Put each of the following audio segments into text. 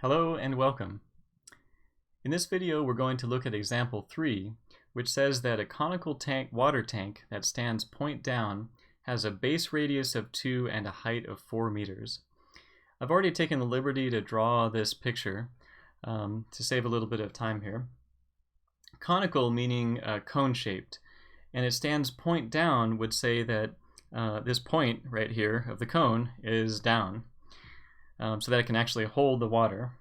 Hello and welcome. In this video we're going to look at example 3, which says that a conical water tank that stands point down has a base radius of 2 and a height of 4 meters. I've already taken the liberty to draw this picture to save a little bit of time here. Conical meaning cone-shaped, and it stands point down would say that this point right here of the cone is down. So that it can actually hold the water.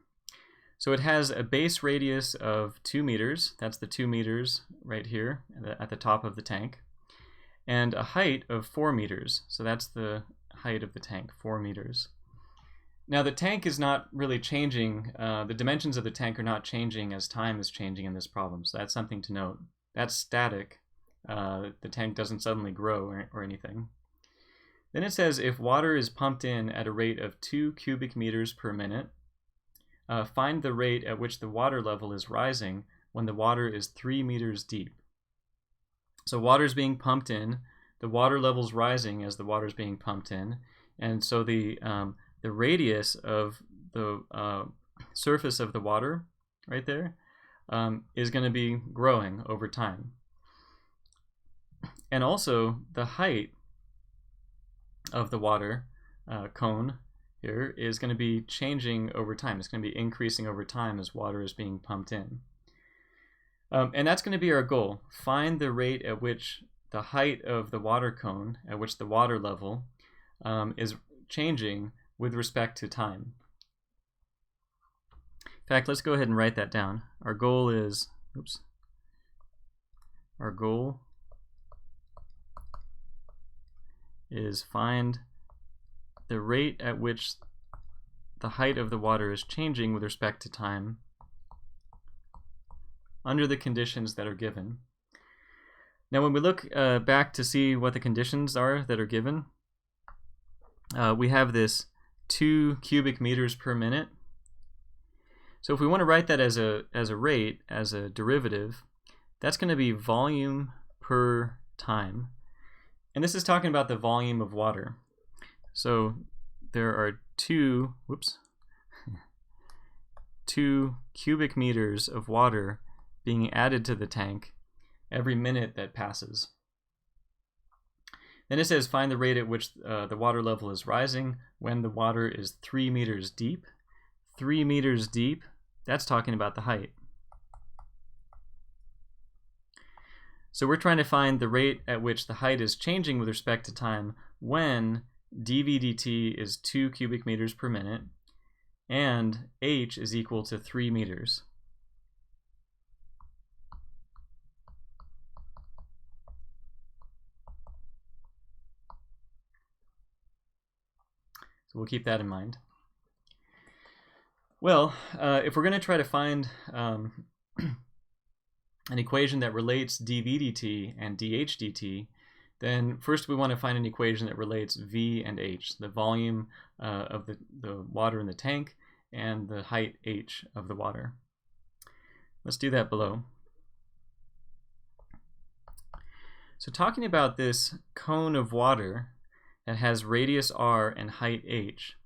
So it has a base radius of 2 meters, that's the 2 meters right here at the top of the tank, and a height of 4 meters, so that's the height of the tank, 4 meters. Now the tank is not really changing, the dimensions of the tank are not changing as time is changing in this problem, so that's something to note. That's static, the tank doesn't suddenly grow or anything. Then it says if water is pumped in at a rate of 2 cubic meters per minute, find the rate at which the water level is rising when the water is 3 meters deep. So water is being pumped in, the water level is rising as the water is being pumped in, and so the radius of the surface of the water right there is going to be growing over time. And also the height of the water cone here is going to be changing over time. It's going to be increasing over time as water is being pumped in. And that's going to be our goal. Find the rate at which the height of the water cone, at which the water level is changing with respect to time. In fact, let's go ahead and write that down. Our goal is, find the rate at which the height of the water is changing with respect to time under the conditions that are given. Now when we look back to see what the conditions are that are given, we have this 2 cubic meters per minute. So if we want to write that as a rate, as a derivative, that's going to be volume per time. And this is talking about the volume of water. So there are 2 cubic meters of water being added to the tank every minute that passes. Then it says find the rate at which the water level is rising when the water is 3 meters deep. 3 meters deep, that's talking about the height. So we're trying to find the rate at which the height is changing with respect to time when dV dt is 2 cubic meters per minute and h is equal to 3 meters. So we'll keep that in mind. Well, if we're going to try to find an equation that relates dV dt and dH dt, then first we want to find an equation that relates V and H, the volume of the water in the tank and the height H of the water. Let's do that below. So talking about this cone of water that has radius R and height H,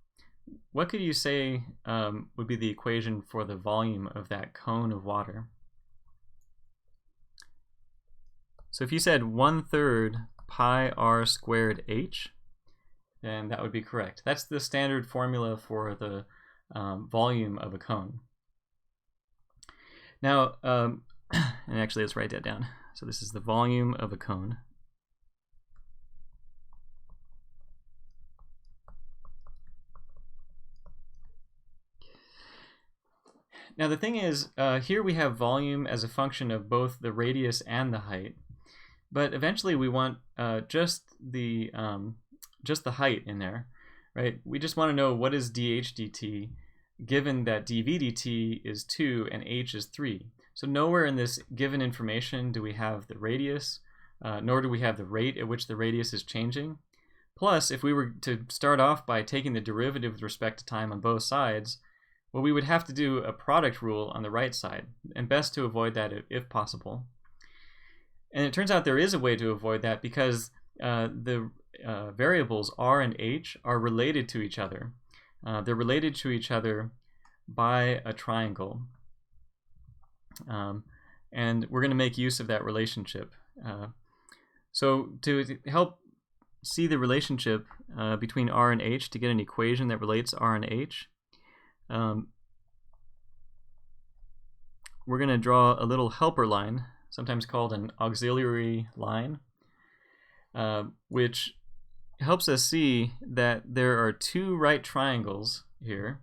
what could you say would be the equation for the volume of that cone of water? So if you said 1/3 pi r squared h, then that would be correct. That's the standard formula for the volume of a cone. Now, and actually let's write that down. So this is the volume of a cone. Now the thing is, here we have volume as a function of both the radius and the height. But eventually we want just the height in there, right? We just want to know what is dH dt given that dV dt is 2 and h is 3. So nowhere in this given information do we have the radius, nor do we have the rate at which the radius is changing. Plus, if we were to start off by taking the derivative with respect to time on both sides, well, we would have to do a product rule on the right side, and best to avoid that if possible. And it turns out there is a way to avoid that because the variables r and h are related to each other. They're related to each other by a triangle. And we're going to make use of that relationship. So to help see the relationship between R and H, to get an equation that relates R and H, we're going to draw a little helper line, sometimes called an auxiliary line, which helps us see that there are two right triangles here.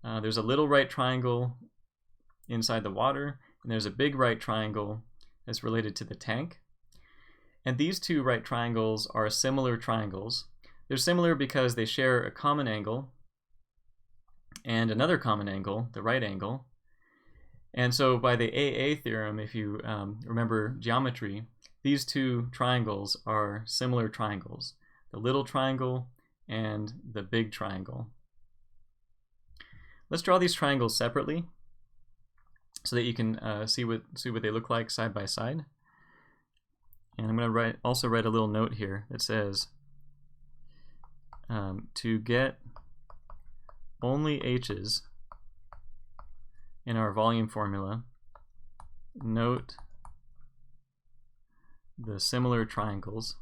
There's a little right triangle inside the water, and there's a big right triangle that's related to the tank. And these two right triangles are similar triangles. They're similar because they share a common angle and another common angle, the right angle. And so by the AA theorem, if you remember geometry, these two triangles are similar triangles, the little triangle and the big triangle. Let's draw these triangles separately so that you can see what they look like side by side. And I'm going to also write a little note here that says to get only H's in our volume formula, note the similar triangles.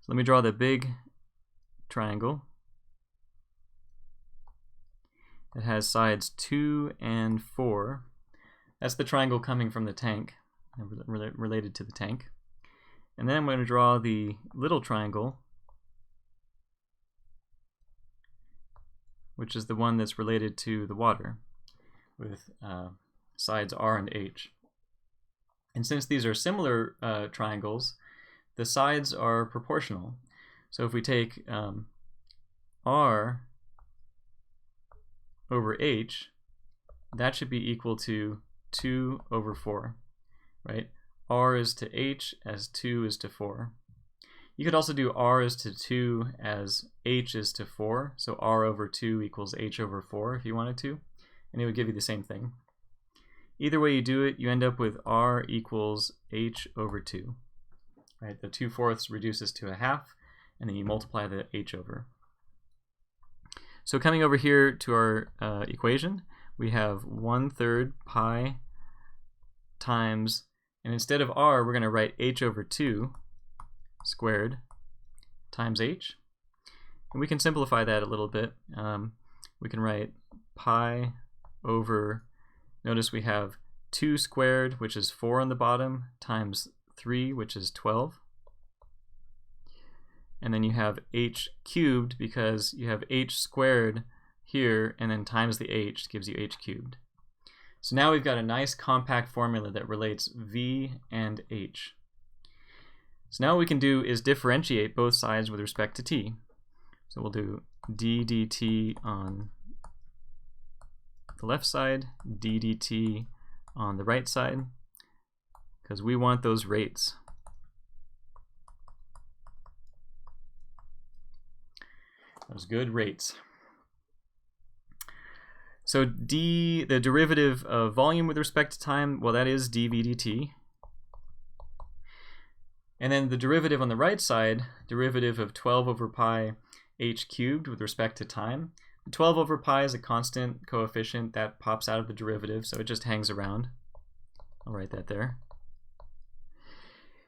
So let me draw the big triangle. It has sides 2 and 4. That's the triangle coming from the tank, related to the tank. And then I'm going to draw the little triangle, which is the one that's related to the water, with sides R and H. And since these are similar triangles, the sides are proportional. So if we take R over H, that should be equal to 2 over 4, right? R is to H as 2 is to 4. You could also do R is to 2 as H is to 4, so R over 2 equals H over 4 if you wanted to, and it would give you the same thing. Either way you do it, you end up with R equals H over 2. Right? The 2/4 reduces to a half, and then you multiply the H over. So coming over here to our equation, we have 1/3 pi times, and instead of R, we're going to write H over 2 squared times H. And we can simplify that a little bit. We can write pi over, notice we have 2 squared, which is 4 on the bottom, times 3, which is 12. And then you have H cubed because you have H squared here, and then times the H gives you H cubed. So now we've got a nice compact formula that relates V and H. So now what we can do is differentiate both sides with respect to t. So we'll do d dt on the left side, d dt on the right side, because we want those rates. Those good rates. So d, the derivative of volume with respect to time, well, that is dv dt. And then the derivative on the right side, derivative of 12 over pi h cubed with respect to time. 12 over pi is a constant coefficient that pops out of the derivative, so it just hangs around. I'll write that there.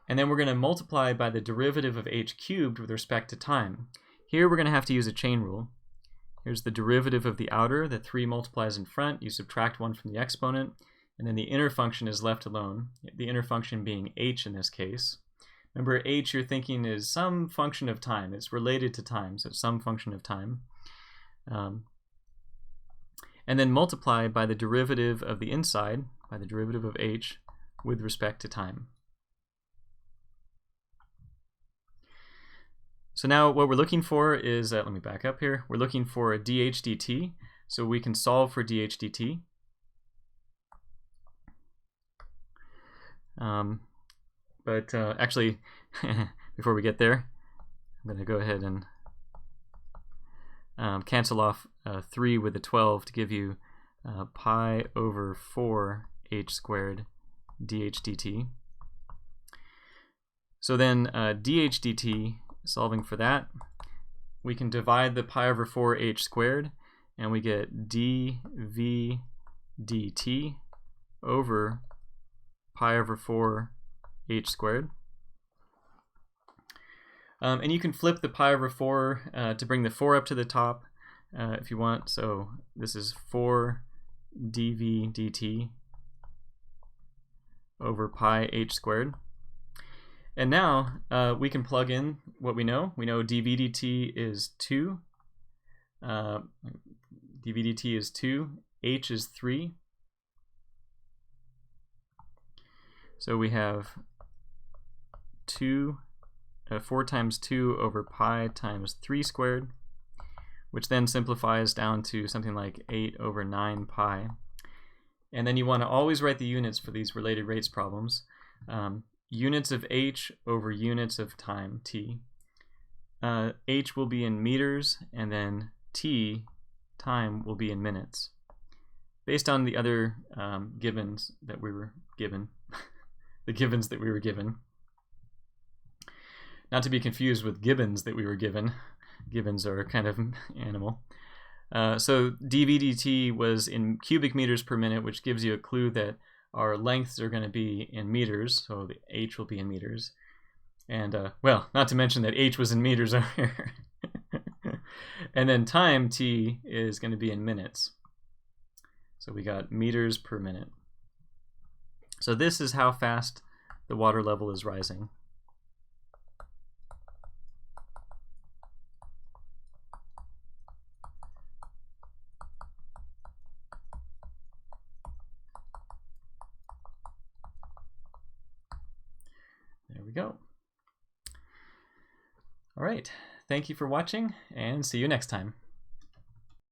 And then we're going to multiply by the derivative of h cubed with respect to time. Here we're going to have to use a chain rule. Here's the derivative of the outer, the 3 multiplies in front, you subtract 1 from the exponent, and then the inner function is left alone, the inner function being h in this case. Remember, h you're thinking is some function of time. It's related to time, so it's some function of time. And then multiply by the derivative of the inside, by the derivative of h, with respect to time. So now what we're looking for is, let me back up here, we're looking for a dh dt, so we can solve for dh dt. Actually, before we get there, I'm going to go ahead and cancel off 3 with the 12 to give you pi over 4 h squared dh dt. So then dH dt, solving for that, we can divide the pi over 4 h squared, and we get dv dt over pi over 4 h squared. And you can flip the pi over 4 to bring the 4 up to the top if you want. So this is 4 dv dt over pi h squared. And now we can plug in what we know. We know dv dt is 2. dv dt is 2. H is 3. So we have 4 times 2 over pi times 3 squared, which then simplifies down to something like 8 over 9 pi. And then you want to always write the units for these related rates problems. Units of h over units of time, t. H will be in meters, and then t, time, will be in minutes. Based on the other givens that we were given, the givens that we were given. Not to be confused with gibbons that we were given. Gibbons are a kind of animal. So dv dt was in cubic meters per minute, which gives you a clue that our lengths are going to be in meters, so the h will be in meters. And, well, not to mention that h was in meters over here. And then time, t, is going to be in minutes. So we got meters per minute. So this is how fast the water level is rising. There we go. All right, thank you for watching, and see you next time.